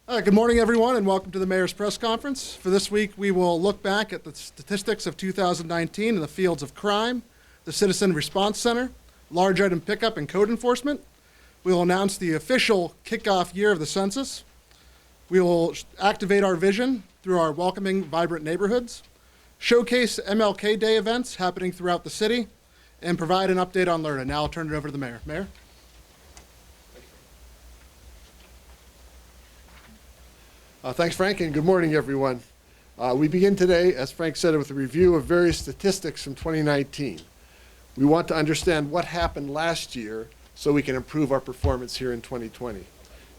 Good morning, everyone, and welcome to the Mayor's Press Conference. For this week, we will look back at the statistics of 2019 in the fields of crime, the Citizen Response Center, large item pickup, and code enforcement. We will announce the official kickoff year of the census. We will activate our vision through our welcoming, vibrant neighborhoods, showcase MLK Day events happening throughout the city, and provide an update on Learning. Now I'll turn it over to the Mayor. Mayor? Thanks, Frank, and good morning, everyone. We begin today, as Frank said, with a review of various statistics from 2019. We want to understand what happened last year so we can improve our performance here in 2020.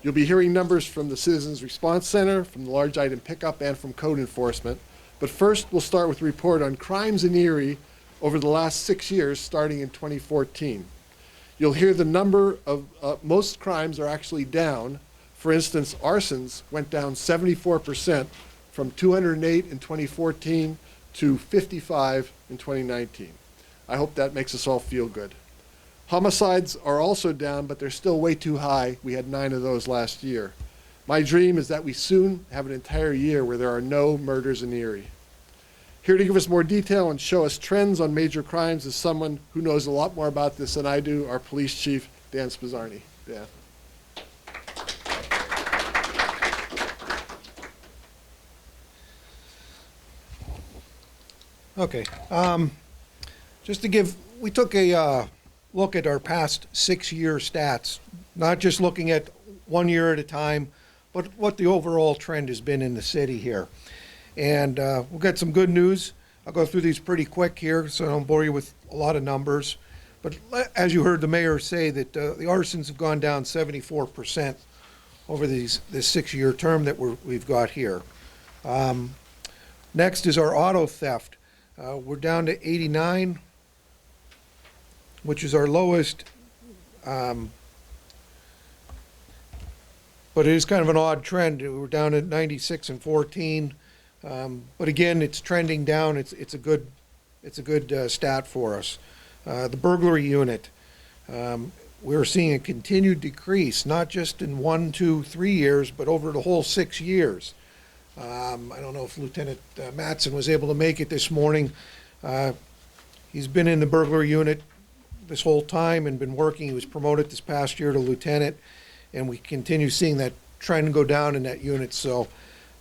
You'll be hearing numbers from the Citizens Response Center, from the large item pickup, and from code enforcement. But first, we'll start with a report on crimes in Erie over the last 6 years, starting in 2014. You'll hear the number of most crimes are actually down. For instance, arsons went down 74% from 208 in 2014 to 55 in 2019. I hope that makes us all feel good. Homicides are also down, but they're still way too high. We had 9 of those last year. My dream is that we soon have an entire year where there are no murders in Erie. Here to give us more detail and show us trends on major crimes is someone who knows a lot more about this than I do, our police chief, Dan Spizzarni. Dan. Okay, just to give, we took a look at our past 6-year stats, not just looking at 1 year at a time, but what the overall trend has been in the city here. And we'll get some good news. I'll go through these pretty quick here so I don't bore you with a lot of numbers. But as you heard the mayor say that the arsons have gone down 74% over this 6-year term that we've got here. Next is our auto theft. We're down to 89, which is our lowest, but it is kind of an odd trend. We're down at 96 and 14, but again, it's trending down. It's a good stat for us. The burglary unit, we're seeing a continued decrease, not just in 1, 2, 3 years, but over the whole 6 years. I don't know if Lieutenant Matson was able to make it this morning. He's been in the burglary unit this whole time and been working. He was promoted this past year to lieutenant, and we continue seeing that trend go down in that unit. So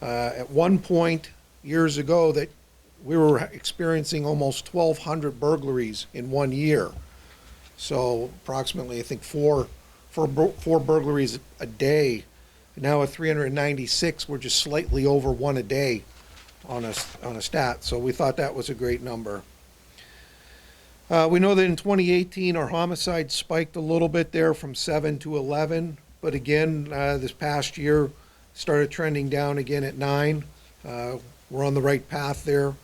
at one point years ago that we were experiencing almost 1,200 burglaries in 1 year. So approximately, I think, four burglaries a day. Now at 396, we're just slightly over 1 a day on a stat. So we thought that was a great number. We know that in 2018, our homicides spiked a little bit there from 7 to 11. But again, this past year started trending down again at 9. We're on the right path there.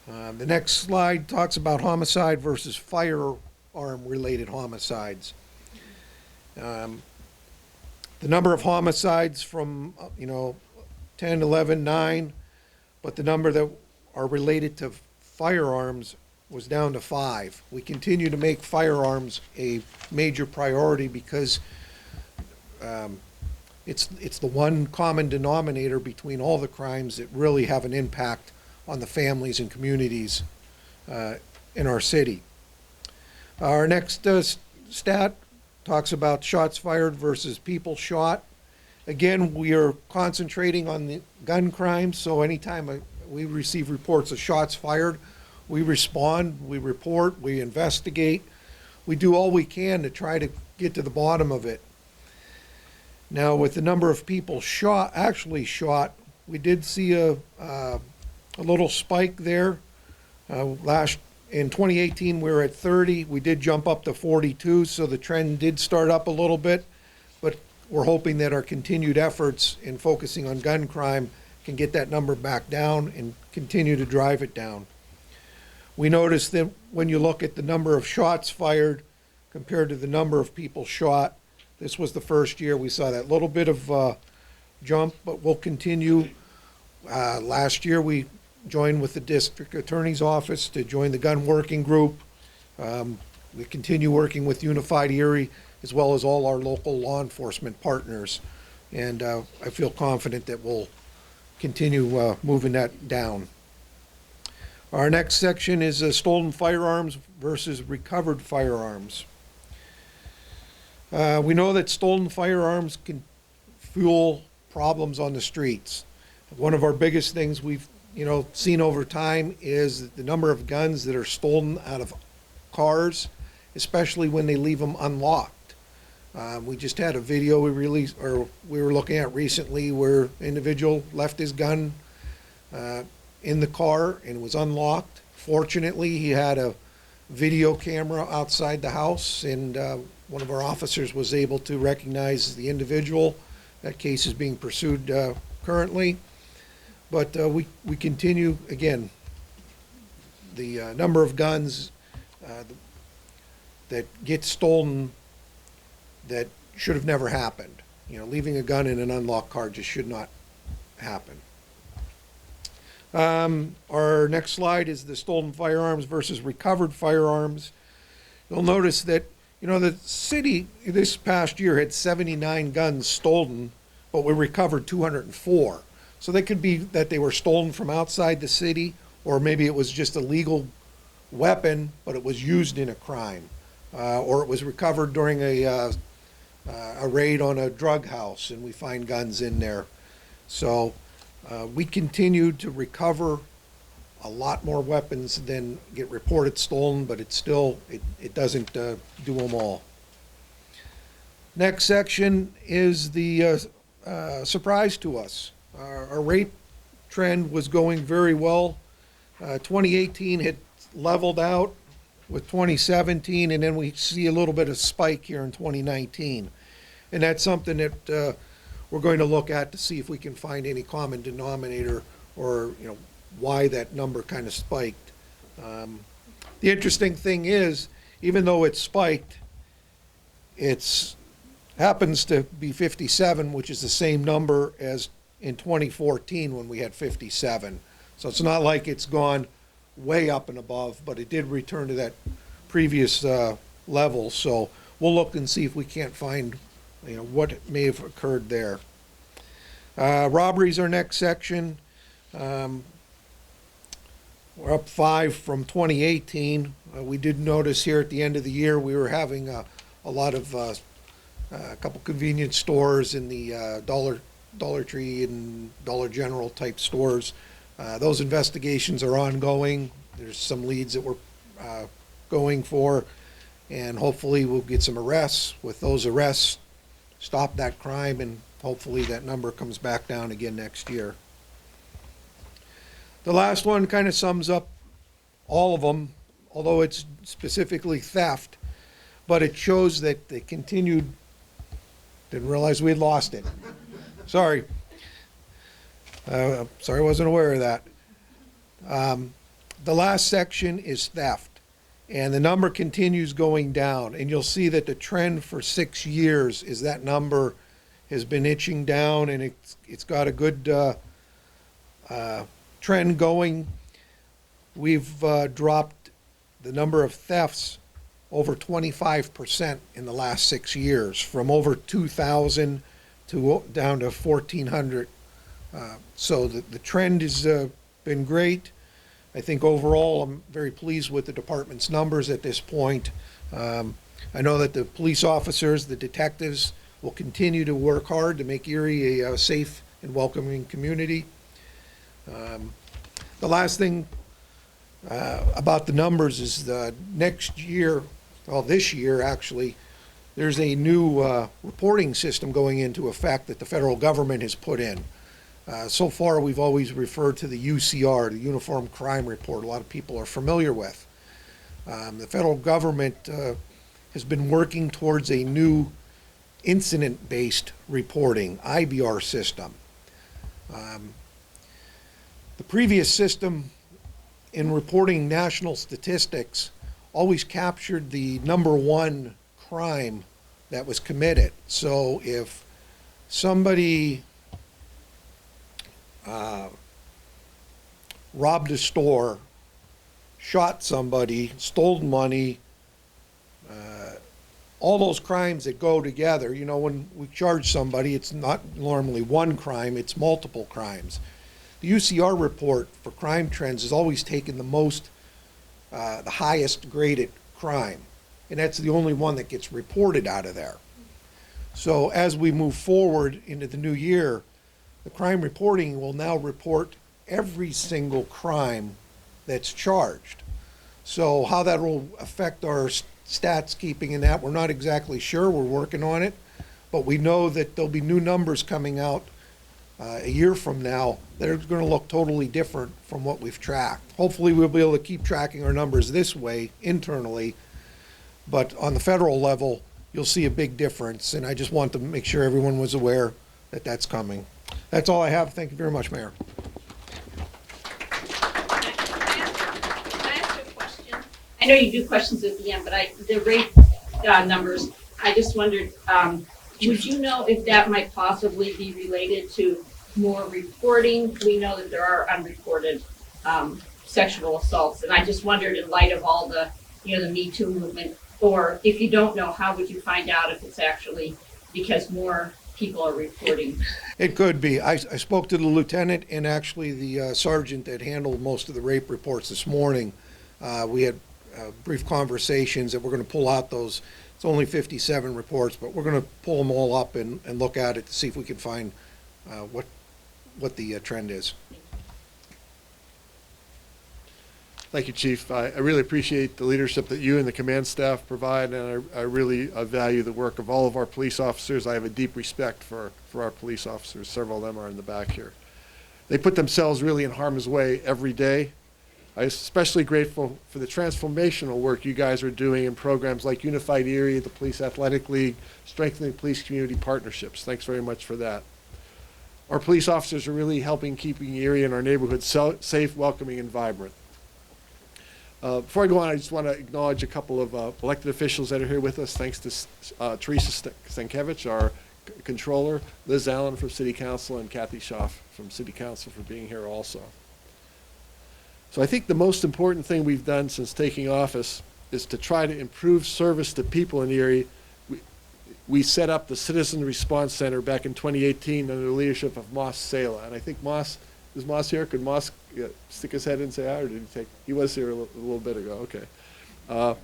The next slide talks about homicide versus firearm-related homicides. The number of homicides from, 10, 11, 9, but the number that are related to firearms was down to 5. We continue to make firearms a major priority because it's the one common denominator between all the crimes that really have an impact on the families and communities in our city. Our next stat talks about shots fired versus people shot. Again, we are concentrating on the gun crimes, so anytime we receive reports of shots fired, we respond, we report, we investigate. We do all we can to try to get to the bottom of it. Now, with the number of people actually shot, we did see a little spike there. In 2018, we were at 30. We did jump up to 42, so the trend did start up a little bit, but we're hoping that our continued efforts in focusing on gun crime can get that number back down and continue to drive it down. We noticed that when you look at the number of shots fired compared to the number of people shot, this was the first year we saw that little bit of jump, but we'll continue. Last year, we joined with the district attorney's office to join the gun working group. We continue working with Unified Erie as well as all our local law enforcement partners and I feel confident that we'll continue moving that down. Our next section is stolen firearms versus recovered firearms. We know that stolen firearms can fuel problems on the streets. One of our biggest things we've seen over time is the number of guns that are stolen out of cars, especially when they leave them unlocked. We just had a video we released, or we were looking at recently, where an individual left his gun in the car and it was unlocked. Fortunately, he had a video camera outside the house, and one of our officers was able to recognize the individual. That case is being pursued currently. But we continue, again, the number of guns that get stolen that should have never happened. Leaving a gun in an unlocked car just should not happen. Our next slide is the stolen firearms versus recovered firearms. You'll notice that, the city this past year had 79 guns stolen, but we recovered 204. So they could be that they were stolen from outside the city, or maybe it was just a legal weapon, but it was used in a crime, or it was recovered during a raid on a drug house, and we find guns in there. So we continued to recover a lot more weapons than get reported stolen, but it doesn't do them all. Next section is the surprise to us. Our rate trend was going very well. 2018 had leveled out with 2017, and then we see a little bit of spike here in 2019. And that's something that we're going to look at to see if we can find any common denominator, or why that number kind of spiked. The interesting thing is, even though it spiked, it happens to be 57, which is the same number as in 2014 when we had 57. So it's not like it's gone way up and above, but it did return to that previous level. So we'll look and see if we can't find what may have occurred there. Robberies, our next section. We're up 5 from 2018. We did notice here at the end of the year we were having a lot of a couple convenience stores in the Dollar Tree and Dollar General type stores. Those investigations are ongoing. There's some leads that we're going for, and hopefully we'll get some arrests. With those arrests, stop that crime, and hopefully that number comes back down again next year. The last one kind of sums up all of them, although it's specifically theft, but it shows that they continued. Didn't realize we had lost it. Sorry. Sorry, I wasn't aware of that. The last section is theft, and the number continues going down, and you'll see that the trend for 6 years is that number has been inching down, and it's got a good trend going. We've dropped the number of thefts over 25% in the last 6 years, from over 2,000 to down to 1,400. So the trend has been great. I think overall I'm very pleased with the department's numbers at this point. I know that the police officers, the detectives, will continue to work hard to make Erie a safe and welcoming community. The last thing about the numbers is next year, well, this year actually, there's a new reporting system going into effect that the federal government has put in. So far, we've always referred to the UCR, the Uniform Crime Report, a lot of people are familiar with. The federal government has been working towards a new incident-based reporting, IBR system. The previous system in reporting national statistics always captured the #1 crime that was committed. So if somebody robbed a store, shot somebody, stole money, all those crimes that go together, you know, when we charge somebody, it's not normally one crime, it's multiple crimes. The UCR report for crime trends has always taken the highest graded crime, and that's the only one that gets reported out of there. So as we move forward into the new year, the crime reporting will now report every single crime that's charged. So how that will affect our stats keeping and that, we're not exactly sure. We're working on it, but we know that there'll be new numbers coming out a year from now that are going to look totally different from what we've tracked. Hopefully we'll be able to keep tracking our numbers this way internally, but on the federal level, you'll see a big difference, and I just want to make sure everyone was aware that that's coming. That's all I have. Thank you very much, Mayor. Can I ask you a question? I know you do questions at the end, but the rate numbers, I just wondered, would you know if that might possibly be related to more reporting? We know that there are unreported sexual assaults, and I just wondered, in light of all the, the Me Too movement, or if you don't know, how would you find out if it's actually because more people are reporting? It could be. I spoke to the lieutenant and actually the sergeant that handled most of the rape reports this morning. We had brief conversations that we're going to pull out those. It's only 57 reports, but we're going to pull them all up and look at it to see if we can find what the trend is. Thank you, Chief. I really appreciate the leadership that you and the command staff provide, and I really value the work of all of our police officers. I have a deep respect for our police officers. Several of them are in the back here. They put themselves really in harm's way every day. I'm especially grateful for the transformational work you guys are doing in programs like Unified Erie, the Police Athletic League, strengthening police community partnerships. Thanks very much for that. Our police officers are really helping keeping Erie and our neighborhood safe, welcoming, and vibrant. Before I go on, I just want to acknowledge a couple of elected officials that are here with us. Thanks to Teresa Stankiewicz, our controller, Liz Allen from City Council, and Kathy Schaff from City Council for being here also. So I think the most important thing we've done since taking office is to try to improve service to people in Erie. We set up the Citizen Response Center back in 2018 under the leadership of Moss Sala. And I think is Moss here? Could Moss stick his head in and say hi, or did he take? He was here a little bit ago. Okay.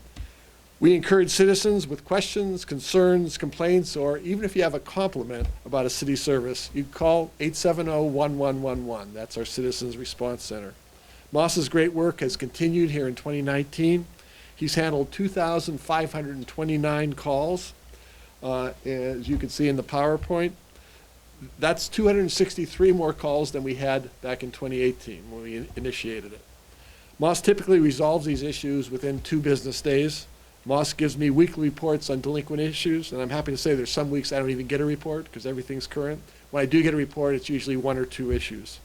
We encourage citizens with questions, concerns, complaints, or even if you have a compliment about a city service, you call 870-1111. That's our Citizens Response Center. Moss's great work has continued here in 2019. He's handled 2,529 calls, as you can see in the PowerPoint. That's 263 more calls than we had back in 2018 when we initiated it. Moss typically resolves these issues within 2 business days. Moss gives me weekly reports on delinquent issues, and I'm happy to say there's some weeks I don't even get a report because everything's current. When I do get a report, it's usually 1 or 2 issues.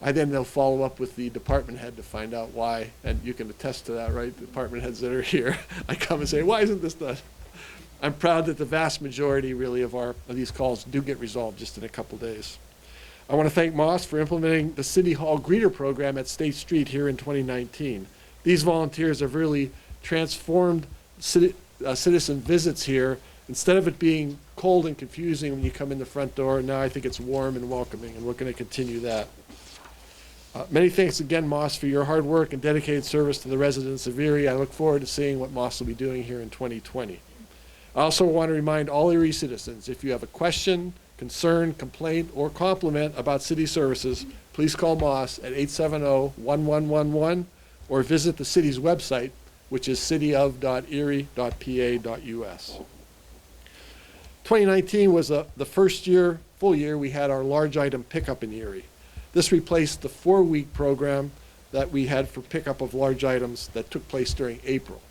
They'll follow up with the department head to find out why, and you can attest to that, right? The department heads that are here, I come and say, why isn't this done? I'm proud that the vast majority really of these calls do get resolved just in a couple days. I want to thank Moss for implementing the City Hall greeter program at State Street here in 2019. These volunteers have really transformed citizen visits here. Instead of it being cold and confusing when you come in the front door, now I think it's warm and welcoming, and we're going to continue that. Many thanks again, Moss, for your hard work and dedicated service to the residents of Erie. I look forward to seeing what Moss will be doing here in 2020. I also want to remind all Erie citizens, if you have a question, concern, complaint, or compliment about city services, please call Moss at 870-1111 or visit the city's website, which is cityof.erie.pa.us. 2019 was the first full year we had our large item pickup in Erie. This replaced the 4-week program that we had for pickup of large items that took place during April.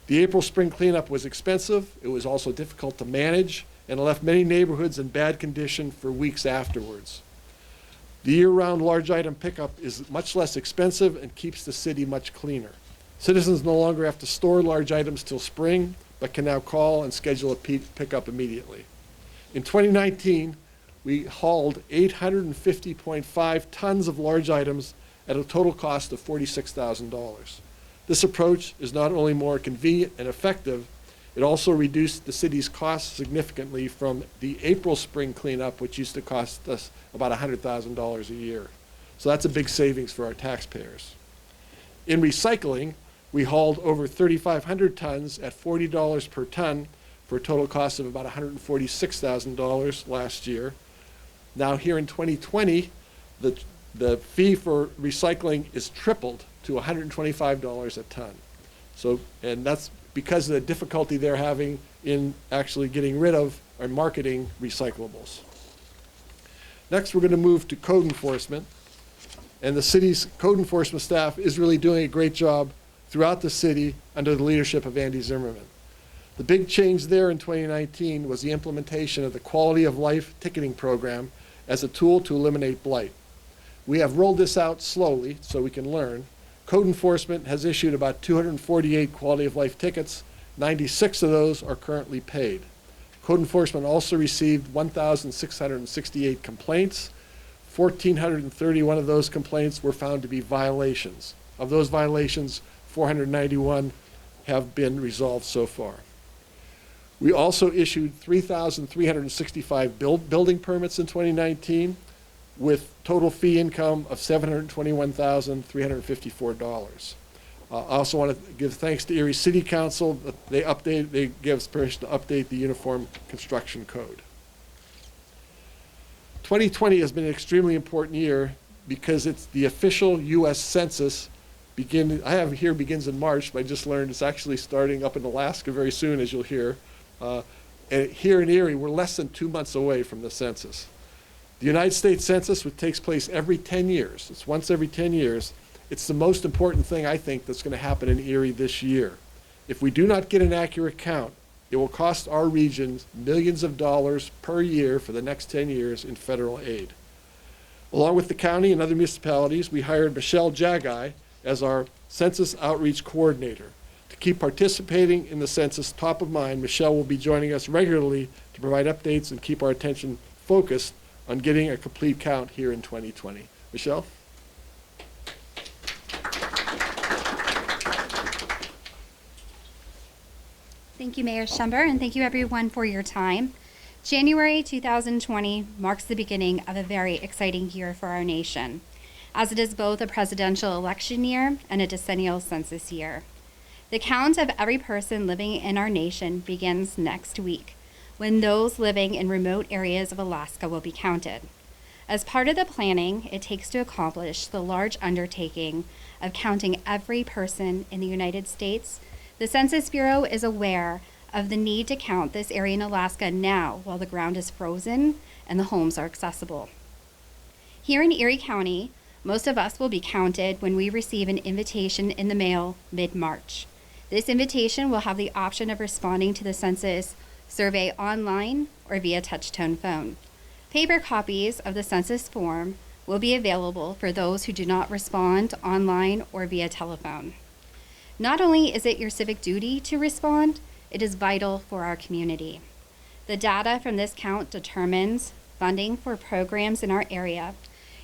The April spring cleanup was expensive. It was also difficult to manage, and it left many neighborhoods in bad condition for weeks afterwards. The year-round large item pickup is much less expensive and keeps the city much cleaner. Citizens no longer have to store large items till spring, but can now call and schedule a pickup immediately. In 2019, we hauled 850.5 tons of large items at a total cost of $46,000. This approach is not only more convenient and effective, It also reduced the city's costs significantly from the April spring cleanup, which used to cost us about $100,000 a year. So that's a big savings for our taxpayers. In recycling, we hauled over 3,500 tons at $40 per ton for a total cost of about $146,000 last year. Now here in 2020, the fee for recycling is tripled to $125 a ton. So, and that's because of the difficulty they're having in actually getting rid of or marketing recyclables. Next, we're going to move to code enforcement. And the city's code enforcement staff is really doing a great job throughout the city under the leadership of Andy Zimmerman. The big change there in 2019 was the implementation of the Quality of Life ticketing program as a tool to eliminate blight. We have rolled this out slowly so we can learn. Code enforcement has issued about 248 quality of life tickets. 96 of those are currently paid. Code enforcement also received 1,668 complaints. 1,431 of those complaints were found to be violations. Of those violations, 491 have been resolved so far. We also issued 3,365 building permits in 2019 with total fee income of $721,354. I also want to give thanks to Erie City Council. They gave us permission to update the Uniform Construction Code. 2020 has been an extremely important year because it's the official U.S. Census begins in March, but I just learned it's actually starting up in Alaska very soon, as you'll hear. And here in Erie, we're less than 2 months away from the census. The United States Census, which takes place every 10 years, it's once every 10 years, it's the most important thing, I think, that's going to happen in Erie this year. If we do not get an accurate count, it will cost our region millions of dollars per year for the next 10 years in federal aid. Along with the county and other municipalities, we hired Michelle Jagai as our Census Outreach Coordinator. To keep participating in the census top of mind, Michelle will be joining us regularly to provide updates and keep our attention focused on getting a complete count here in 2020. Michelle? Thank you, Mayor Schember, and thank you everyone for your time. January 2020 marks the beginning of a very exciting year for our nation, as it is both a presidential election year and a decennial census year. The count of every person living in our nation begins next week, when those living in remote areas of Alaska will be counted. As part of the planning it takes to accomplish the large undertaking of counting every person in the United States, the Census Bureau is aware of the need to count this area in Alaska now while the ground is frozen and the homes are accessible. Here in Erie County, most of us will be counted when we receive an invitation in the mail mid-March. This invitation will have the option of responding to the census survey online or via touch-tone phone. Paper copies of the census form will be available for those who do not respond online or via telephone. Not only is it your civic duty to respond, it is vital for our community. The data from this count determines funding for programs in our area.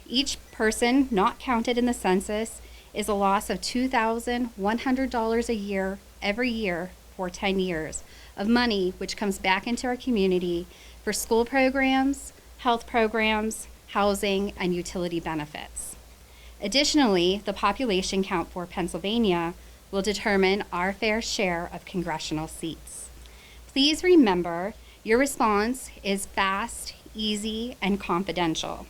Each person not counted in the census is a loss of $2,100 a year, every year, for 10 years, of money which comes back into our community for school programs, health programs, housing, and utility benefits. Additionally, the population count for Pennsylvania will determine our fair share of congressional seats. Please remember, your response is fast, easy, and confidential.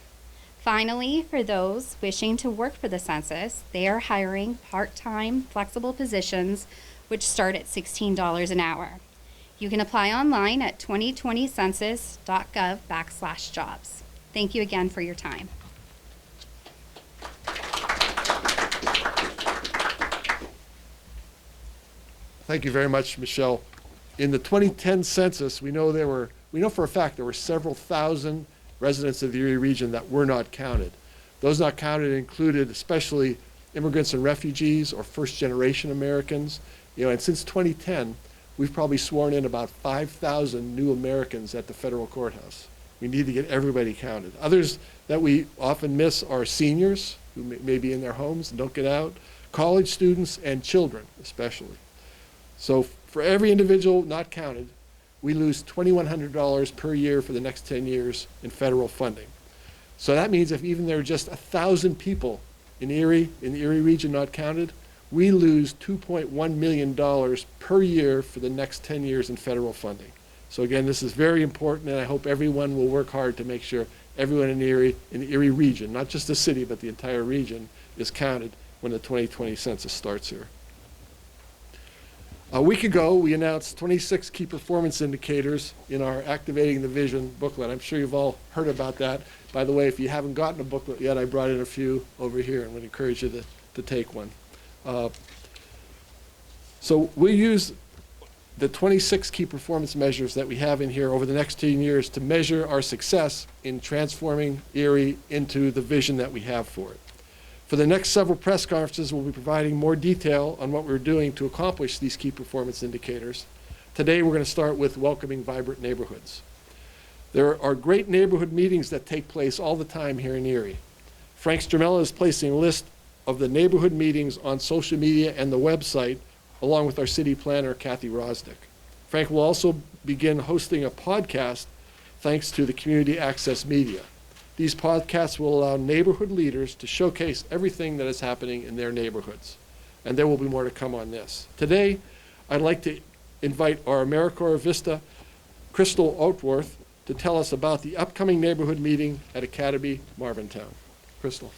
Finally, for those wishing to work for the census, they are hiring part-time, flexible positions which start at $16 an hour. You can apply online at 2020census.gov/jobs. Thank you again for your time. Thank you very much, Michelle. In the 2010 census, we know for a fact there were several thousand residents of the Erie region that were not counted. Those not counted included especially immigrants and refugees or first-generation Americans. And since 2010, we've probably sworn in about 5,000 new Americans at the federal courthouse. We need to get everybody counted. Others that we often miss are seniors who may be in their homes and don't get out, college students, and children especially. So for every individual not counted, we lose $2,100 per year for the next 10 years in federal funding. So that means if even there are just 1,000 people in the Erie region not counted, we lose $2.1 million per year for the next 10 years in federal funding. So again, this is very important, and I hope everyone will work hard to make sure everyone in the Erie region, not just the city, but the entire region, is counted when the 2020 census starts here. A week ago, we announced 26 key performance indicators in our Activating the Vision booklet. I'm sure you've all heard about that. By the way, if you haven't gotten a booklet yet, I brought in a few over here and would encourage you to take one. So we use the 26 key performance measures that we have in here over the next 10 years to measure our success in transforming Erie into the vision that we have for it. For the next several press conferences, we'll be providing more detail on what we're doing to accomplish these key performance indicators. Today, we're going to start with welcoming vibrant neighborhoods. There are great neighborhood meetings that take place all the time here in Erie. Frank Stramella is placing a list of the neighborhood meetings on social media and the website, along with our city planner, Kathy Rosnick. Frank will also begin hosting a podcast thanks to the community access media. These podcasts will allow neighborhood leaders to showcase everything that is happening in their neighborhoods. And there will be more to come on this. Today, I'd like to invite our AmeriCorps Vista, Crystal Oatworth, to tell us about the upcoming neighborhood meeting at Academy Marvintown. Crystal.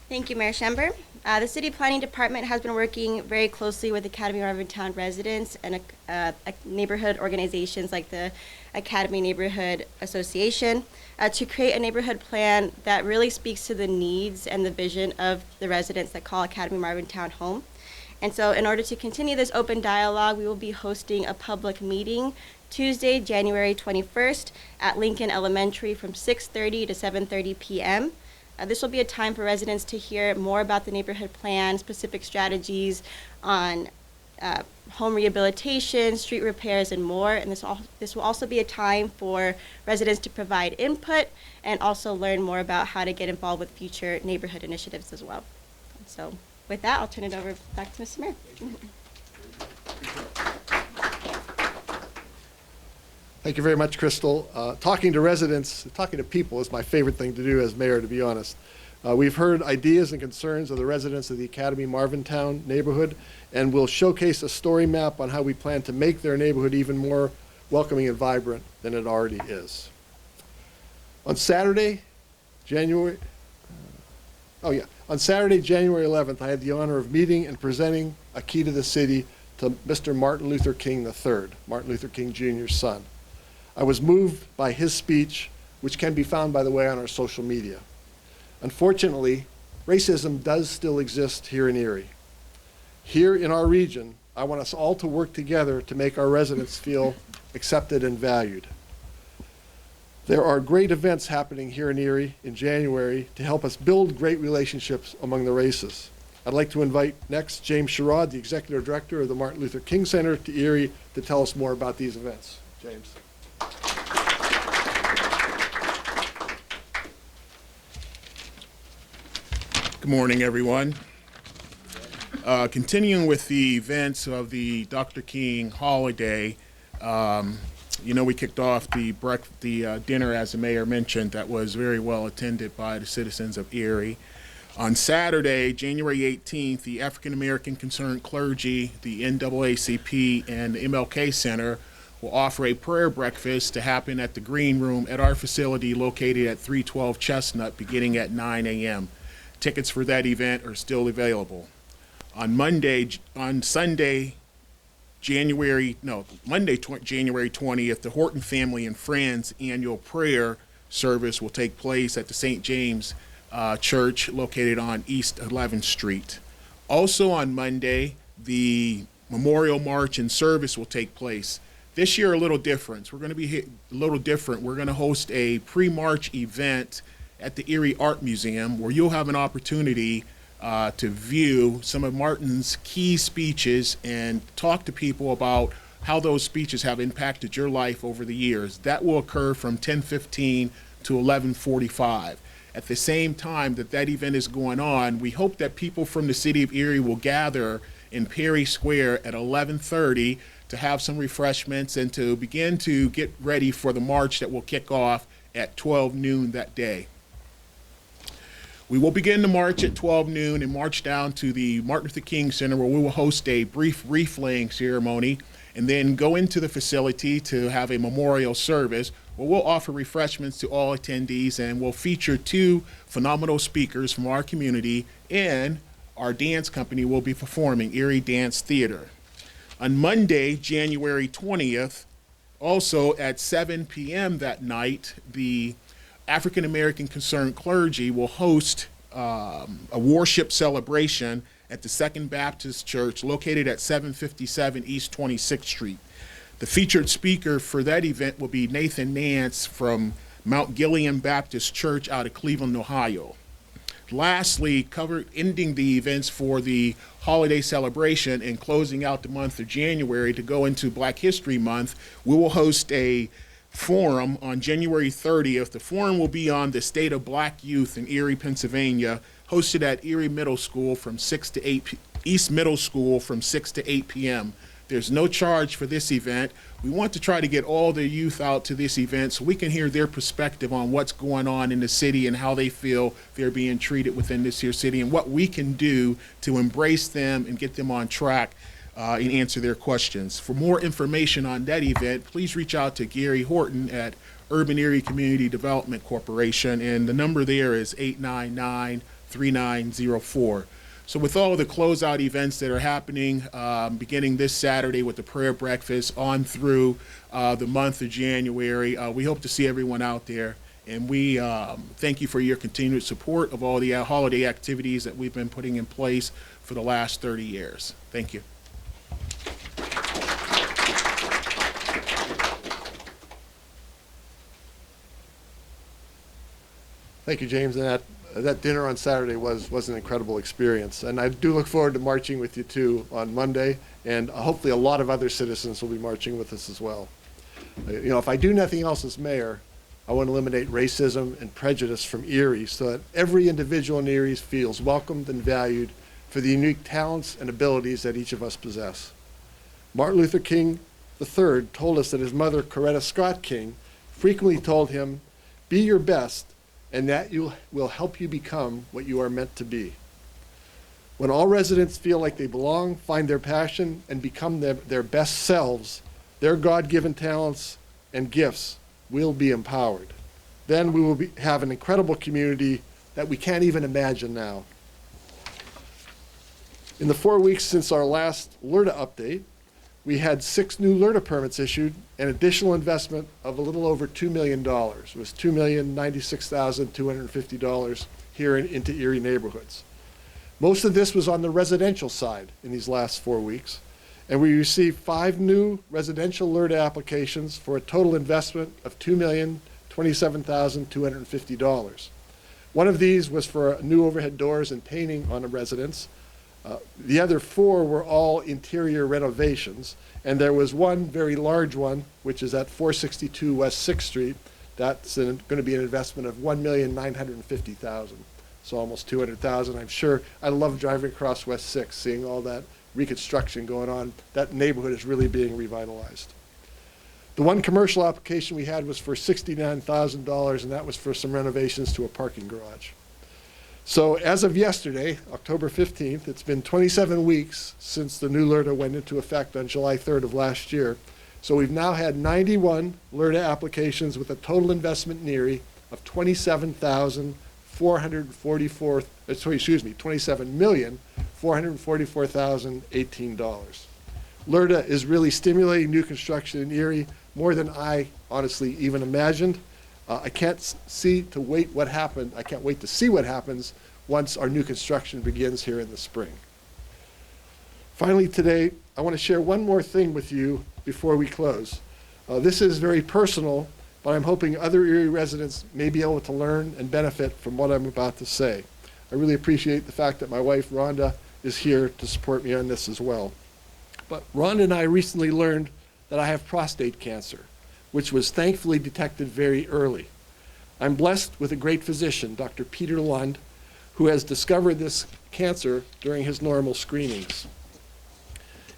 Thank you, Mayor Schember. The City Planning Department has been working very closely with Academy Marvintown residents and neighborhood organizations like the Academy Neighborhood Association to create a neighborhood plan that really speaks to the needs and the vision of the residents that call Academy Marvintown home. And so in order to continue this open dialogue, we will be hosting a public meeting Tuesday, January 21st at Lincoln Elementary from 6:30 to 7:30 p.m. This will be a time for residents to hear more about the neighborhood plan, specific strategies on home rehabilitation, street repairs, and more. And this will also be a time for residents to provide input and also learn more about how to get involved with future neighborhood initiatives as well. So with that, I'll turn it over back to Mr. Mayor. Thank you very much, Crystal. Talking to residents, talking to people is my favorite thing to do as mayor, to be honest. We've heard ideas and concerns of the residents of the Academy Marvintown neighborhood, and we'll showcase a story map on how we plan to make their neighborhood even more welcoming and vibrant than it already is. On Saturday, January 11th, I had the honor of meeting and presenting a key to the city to Mr. Martin Luther King III, Martin Luther King Jr.'s son. I was moved by his speech, which can be found, by the way, on our social media. Unfortunately, racism does still exist here in Erie. Here in our region, I want us all to work together to make our residents feel accepted and valued. There are great events happening here in Erie in January to help us build great relationships among the races. I'd like to invite next James Sherrod, the Executive Director of the Martin Luther King Center, to Erie to tell us more about these events. James. Good morning, everyone. Continuing with the events of the Dr. King holiday, we kicked off the dinner, as the mayor mentioned, that was very well attended by the citizens of Erie. On Saturday, January 18th, the African American Concerned Clergy, the NAACP, and the MLK Center will offer a prayer breakfast to happen at the Green Room at our facility located at 312 Chestnut, beginning at 9 a.m. Tickets for that event are still available. Monday, January 20th, the Horton Family and Friends annual prayer service will take place at the St. James Church located on East 11th Street. Also on Monday, the Memorial March and service will take place. This year, a little different. We're going to be a little different. We're going to host a pre-march event at the Erie Art Museum, where you'll have an opportunity to view some of Martin's key speeches and talk to people about how those speeches have impacted your life over the years. That will occur from 10:15 to 11:45. At the same time that that event is going on, we hope that people from the city of Erie will gather in Perry Square at 11:30 to have some refreshments and to begin to get ready for the march that will kick off at 12 noon that day. We will begin the march at 12 noon and march down to the Martin Luther King Center, where we will host a brief wreath laying ceremony and then go into the facility to have a memorial service where we'll offer refreshments to all attendees, and we'll feature two phenomenal speakers from our community, and our dance company will be performing, Erie Dance Theater. On Monday, January 20th, also at 7 p.m. that night, the African American Concerned Clergy will host a worship celebration at the Second Baptist Church located at 757 East 26th Street. The featured speaker for that event will be Nathan Nance from Mount Gilead Baptist Church out of Cleveland, Ohio. Lastly, ending the events for the holiday celebration and closing out the month of January to go into Black History Month, we will host a forum on January 30th. The forum will be on the state of Black youth in Erie, Pennsylvania, hosted at Erie Middle School from 6 to 8 East Middle School from 6 to 8 p.m. There's no charge for this event. We want to try to get all the youth out to this event so we can hear their perspective on what's going on in the city and how they feel they're being treated within this here city and what we can do to embrace them and get them on track and answer their questions. For more information on that event, please reach out to Gary Horton at Urban Erie Community Development Corporation, and the number there is 899-3904. So with all the closeout events that are happening, beginning this Saturday with the prayer breakfast on through the month of January, we hope to see everyone out there. And we thank you for your continued support of all the holiday activities that we've been putting in place for the last 30 years. Thank you. Thank you, James. And that dinner on Saturday was an incredible experience. And I do look forward to marching with you too on Monday, and hopefully a lot of other citizens will be marching with us as well. You know, if I do nothing else as mayor, I want to eliminate racism and prejudice from Erie so that every individual in Erie feels welcomed and valued for the unique talents and abilities that each of us possess. Martin Luther King III told us that his mother, Coretta Scott King, frequently told him, "Be your best, and that will help you become what you are meant to be." When all residents feel like they belong, find their passion, and become their best selves, their God-given talents and gifts will be empowered. Then we will have an incredible community that we can't even imagine now. In the 4 weeks since our last LRTA update, we had 6 new LRTA permits issued and additional investment of a little over $2 million. It was $2,096,250 here into Erie neighborhoods. Most of this was on the residential side in these last 4 weeks, and we received 5 new residential LRTA applications for a total investment of $2,027,250. One of these was for new overhead doors and painting on a residence. The other 4 were all interior renovations, and there was one very large one, which is at 462 West 6th Street. That's going to be an investment of $1,950,000, so almost $200,000. I'm sure I love driving across West 6th, seeing all that reconstruction going on. That neighborhood is really being revitalized. The one commercial application we had was for $69,000, and that was for some renovations to a parking garage. So as of yesterday, October 15th, it's been 27 weeks since the new LRTA went into effect on July 3rd of last year. So we've now had 91 LRTA applications with a total investment in Erie of $27,444,018. LRTA is really stimulating new construction in Erie more than I honestly even imagined. I can't wait to see what happens once our new construction begins here in the spring. Finally today, I want to share one more thing with you before we close. This is very personal, but I'm hoping other Erie residents may be able to learn and benefit from what I'm about to say. I really appreciate the fact that my wife, Rhonda, is here to support me on this as well. But Rhonda and I recently learned that I have prostate cancer, which was thankfully detected very early. I'm blessed with a great physician, Dr. Peter Lund, who has discovered this cancer during his normal screenings.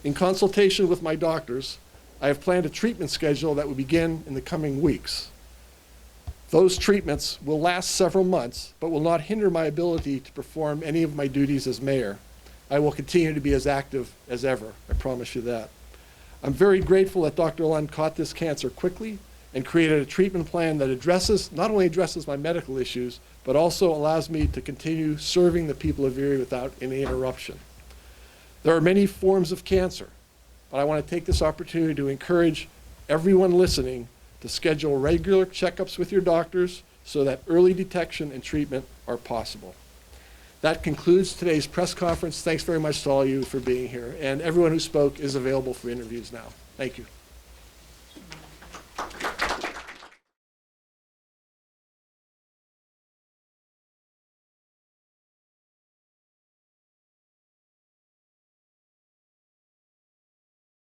In consultation with my doctors, I have planned a treatment schedule that will begin in the coming weeks. Those treatments will last several months, but will not hinder my ability to perform any of my duties as mayor. I will continue to be as active as ever, I promise you that. I'm very grateful that Dr. Lund caught this cancer quickly and created a treatment plan that not only addresses my medical issues, but also allows me to continue serving the people of Erie without any interruption. There are many forms of cancer, but I want to take this opportunity to encourage everyone listening to schedule regular checkups with your doctors so that early detection and treatment are possible. That concludes today's press conference. Thanks very much to all of you for being here. And everyone who spoke is available for interviews now. Thank you.